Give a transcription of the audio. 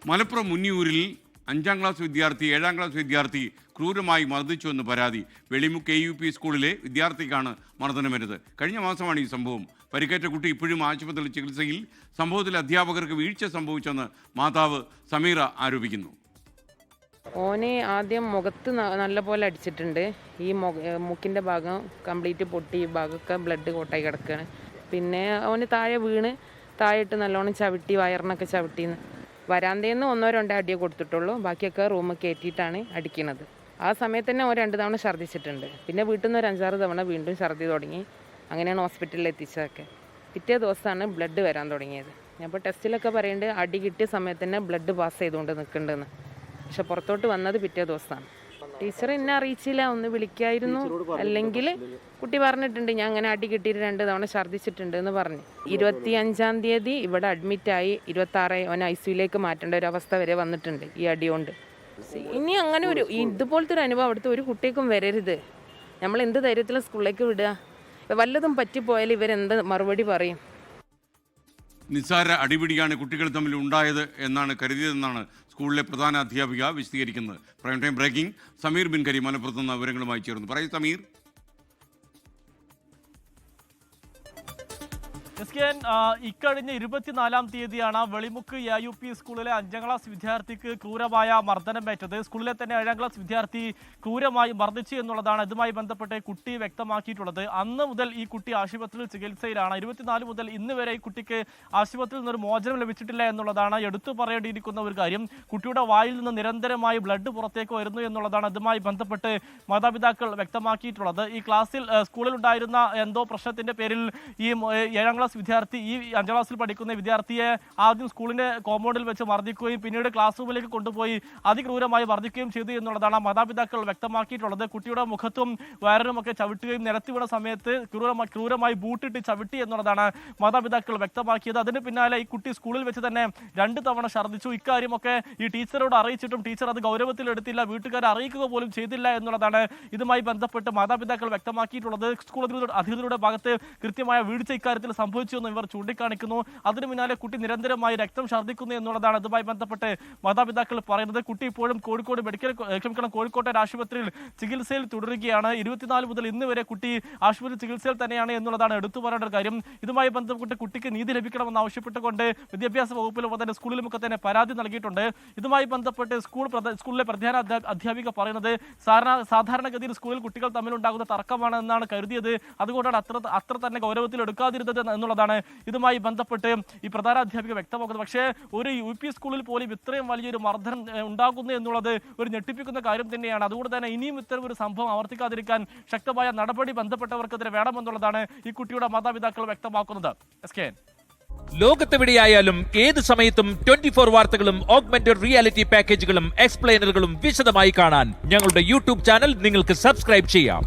Malappuram മുന്നിയൂരിൽ 5ാം class വിദ്യാർത്ഥി 7ാം class വിദ്യാർത്ഥി ക്രൂരമായി മർദ്ദിച്ചുവെന്ന് പരാതി. വെളിമുക്ക് AUP സ്കൂളിലെ വിദ്യാർത്ഥിക്കാണ് മർദ്ദനമേറ്റത്. കഴിഞ്ഞ മാസമാണ് ഈ സംഭവം. പരിക്കേറ്റ കുട്ടി ഇപ്പോഴും ആശുപത്രിയിൽ ചികിത്സയിൽ. സംഭവത്തിൽ അധ്യാപകർക്ക് വീഴ്ച സംഭവിച്ചെന്ന് മാതാവ് സമീറ ആരോപിക്കുന്നു. ഓനെ ആദ്യം മുഖത്ത് നല്ലപോലെ അടിച്ചിട്ടുണ്ട്. ഈ മൂക്കിൻ്റെ ഭാഗം കംപ്ലീറ്റ് പൊട്ടി, ഈ ഭാഗമൊക്കെ ബ്ലഡ് കോട്ടായി കിടക്കുകയാണ്. പിന്നെ ഓന് താഴെ വീണ് താഴെയിട്ട് നല്ലോണം ചവിട്ടി, വയറിനൊക്കെ ചവിട്ടിന്ന്. വരാന്തയിൽ നിന്ന് 1-2 അടിയെ കൊടുത്തിട്ടുള്ളൂ. ബാക്കിയൊക്കെ റൂമിൽ കയറ്റിയിട്ടാണ് അടിക്കുന്നത്. ആ സമയത്ത് തന്നെ ഓൻ 2 തവണ ഛർദ്ദിച്ചിട്ടുണ്ട്. പിന്നെ വീട്ടിൽ നിന്ന് ഒരു 5-6 തവണ വീണ്ടും ഛർദ്ദി തുടങ്ങി. അങ്ങനെയാണ് ഹോസ്പിറ്റലിൽ എത്തിച്ചതൊക്കെ. പിറ്റേ ദിവസമാണ് ബ്ലഡ് വരാൻ തുടങ്ങിയത്. അപ്പോൾ ടെസ്റ്റിലൊക്കെ പറയുന്നുണ്ട് അടി കിട്ടിയ സമയത്ത് തന്നെ ബ്ലഡ് പാസ് ചെയ്തുകൊണ്ട് നിൽക്കുന്നുണ്ടെന്ന്. പക്ഷെ പുറത്തോട്ട് വന്നത് പിറ്റേ ദിവസമാണ്. ടീച്ചർ എന്നെ അറിയിച്ചില്ല, ഒന്ന് വിളിക്കായിരുന്നു. അല്ലെങ്കിൽ കുട്ടി പറഞ്ഞിട്ടുണ്ട് ഞാൻ അങ്ങനെ അടി കിട്ടിയിട്ട് 2 തവണ ഛർദ്ദിച്ചിട്ടുണ്ട് എന്ന് പറഞ്ഞ്. 25-ാം തീയതി ഇവിടെ അഡ്മിറ്റായി. 26 ഓൻ ICUലേക്ക് മാറ്റേണ്ട ഒരു അവസ്ഥ വരെ വന്നിട്ടുണ്ട് ഈ അടി കൊണ്ട്. ഇനി അങ്ങനെ ഇതുപോലത്തെ ഒരു അനുഭവം അവിടുത്തെ ഒരു കുട്ടിക്കും വരരുത്. നമ്മൾ എന്ത് ധൈര്യത്തിലും സ്കൂളിലേക്ക് വിടുക? വല്ലതും പറ്റിപ്പോയാൽ ഇവരെന്ത് മറുപടി പറയും? നിസ്സാര അടിപിടിയാണ് കുട്ടികൾ തമ്മിൽ ഉണ്ടായത് എന്നാണ് കരുതിയതെന്നാണ് സ്കൂളിലെ പ്രധാന അധ്യാപിക വിശദീകരിക്കുന്നത്. Prime time breaking. Sameer bin Kareem മലപ്പുറത്ത് നിന്ന് വിവരങ്ങളുമായി ചേർന്നു. പറയൂ സമീർ. ഇക്കഴിഞ്ഞ 24-ാം തീയതിയാണ് വെളിമുക്ക് AUP സ്കൂളിലെ 5ാം ക്ലാസ് വിദ്യാർത്ഥിക്ക് ക്രൂരമായ മർദ്ദനമേറ്റത്. സ്കൂളിലെ തന്നെ 7ാം ക്ലാസ് വിദ്യാർത്ഥി ക്രൂരമായി മർദ്ദിച്ചു എന്നുള്ളതാണ് ഇതുമായി ബന്ധപ്പെട്ട് കുട്ടി വ്യക്തമാക്കിയിട്ടുള്ളത്. അന്ന് മുതൽ ഈ കുട്ടി ആശുപത്രിയിൽ ചികിത്സയിലാണ്. 24 മുതൽ ഇന്ന് വരെ ഈ കുട്ടിക്ക് ആശുപത്രിയിൽ നിന്നൊരു മോചനം ലഭിച്ചിട്ടില്ല എന്നുള്ളതാണ് എടുത്തു പറയേണ്ടിയിരിക്കുന്ന ഒരു കാര്യം. കുട്ടിയുടെ വായിൽ നിന്ന് നിരന്തരമായി ബ്ലഡ് പുറത്തേക്ക് വരുന്നു എന്നുള്ളതാണ് ഇതുമായി ബന്ധപ്പെട്ട് മാതാപിതാക്കൾ വ്യക്തമാക്കിയിട്ടുള്ളത്. ഈ ക്ലാസ്സിൽ സ്കൂളിലുണ്ടായിരുന്ന എന്തോ പ്രശ്നത്തിന്റെ പേരിൽ ഈ 7ാം ക്ലാസ് വിദ്യാർത്ഥി, ഈ 5ാം ക്ലാസ്സിൽ പഠിക്കുന്ന വിദ്യാർത്ഥിയെ ആദ്യം സ്കൂളിന്റെ കോമ്പൗണ്ടിൽ വെച്ച് മർദ്ദിക്കുകയും പിന്നീട് ക്ലാസ് റൂമിലേക്ക് കൊണ്ടുപോയി അതിക്രൂരമായി മർദ്ദിക്കുകയും ചെയ്തു എന്നുള്ളതാണ് മാതാപിതാക്കൾ വ്യക്തമാക്കിയിട്ടുള്ളത്. കുട്ടിയുടെ മുഖത്തും വയറിനുമൊക്കെ ചവിട്ടുകയും നിരത്തി വീണ സമയത്ത് ക്രൂരമായി ബൂട്ടിട്ട് ചവിട്ടി എന്നുള്ളതാണ് മാതാപിതാക്കൾ വ്യക്തമാക്കിയത്. അതിന് പിന്നാലെ ഈ കുട്ടി സ്കൂളിൽ വെച്ച് തന്നെ 2 തവണ ഛർദ്ദിച്ചു. ഇക്കാര്യമൊക്കെ ഈ ടീച്ചറോട് അറിയിച്ചിട്ടും ടീച്ചർ അത് ഗൗരവത്തിലെടുത്തില്ല, വീട്ടുകാരെ അറിയിക്കുക പോലും ചെയ്തില്ല എന്നുള്ളതാണ് ഇതുമായി ബന്ധപ്പെട്ട് മാതാപിതാക്കൾ വ്യക്തമാക്കിയിട്ടുള്ളത്. സ്കൂൾ അധികൃതരുടെ ഭാഗത്ത് കൃത്യമായ വീഴ്ച ഇക്കാര്യത്തിൽ സംഭവിച്ചു എന്ന് ഇവർ ചൂണ്ടിക്കാണിക്കുന്നു. അതിനു പിന്നാലെ കുട്ടി നിരന്തരമായി രക്തം ഛർദ്ദിക്കുന്നു എന്നുള്ളതാണ് ഇതുമായി ബന്ധപ്പെട്ട് മാതാപിതാക്കൾ പറയുന്നത്. കുട്ടി ഇപ്പോഴും കോഴിക്കോട്ടെ ആശുപത്രിയിൽ ചികിത്സയിൽ തുടരുകയാണ്. 24 മുതൽ ഇന്ന് വരെ കുട്ടി ആശുപത്രി ചികിത്സയിൽ തന്നെയാണ് എന്നുള്ളതാണ് എടുത്തു പറയേണ്ട ഒരു കാര്യം. ഇതുമായി ബന്ധപ്പെട്ട് കുട്ടിക്ക് നീതി ലഭിക്കണമെന്ന് ആവശ്യപ്പെട്ടുകൊണ്ട് വിദ്യാഭ്യാസ വകുപ്പിലും തന്നെ സ്കൂളിലുമൊക്കെ തന്നെ പരാതി നൽകിയിട്ടുണ്ട്. ഇതുമായി ബന്ധപ്പെട്ട് സ്കൂളിലെ പ്രധാന അധ്യാപിക പറയുന്നത് സാധാരണഗതിയിൽ സ്കൂളിൽ കുട്ടികൾ തമ്മിലുണ്ടാകുന്ന തർക്കമാണ് എന്നാണ് കരുതിയത്. അതുകൊണ്ടാണ് അത്ര തന്നെ ഗൗരവത്തിൽ എടുക്കാതിരുന്നത് എന്നുള്ളതാണ് ഇതുമായി ബന്ധപ്പെട്ട് ഈ പ്രധാന അധ്യാപിക വ്യക്തമാക്കുന്നത്. പക്ഷേ ഒരു UP സ്കൂളിൽ പോലും ഇത്രയും വലിയൊരു മർദ്ദനം ഉണ്ടാകുന്നു എന്നുള്ളത് ഒരു ഞെട്ടിപ്പിക്കുന്ന കാര്യം തന്നെയാണ്. അതുകൊണ്ട് തന്നെ ഇനിയും ഇത്തരം ഒരു സംഭവം ആവർത്തിക്കാതിരിക്കാൻ ശക്തമായ നടപടി ബന്ധപ്പെട്ടവർക്കെതിരെ വേണമെന്നുള്ളതാണ് ഈ കുട്ടിയുടെ മാതാപിതാക്കൾ വ്യക്തമാക്കുന്നത്. ലോകത്തെവിടെയായാലും ഏത് സമയത്തും 24 വാർത്തകളും ഓഗ്മെന്റഡ് റിയാലിറ്റി പാക്കേജുകളും എക്സ്പ്ലെയിനറുകളും വിശദമായി കാണാൻ ഞങ്ങളുടെ YouTube ചാനൽ നിങ്ങൾക്ക് സബ്സ്ക്രൈബ് ചെയ്യാം.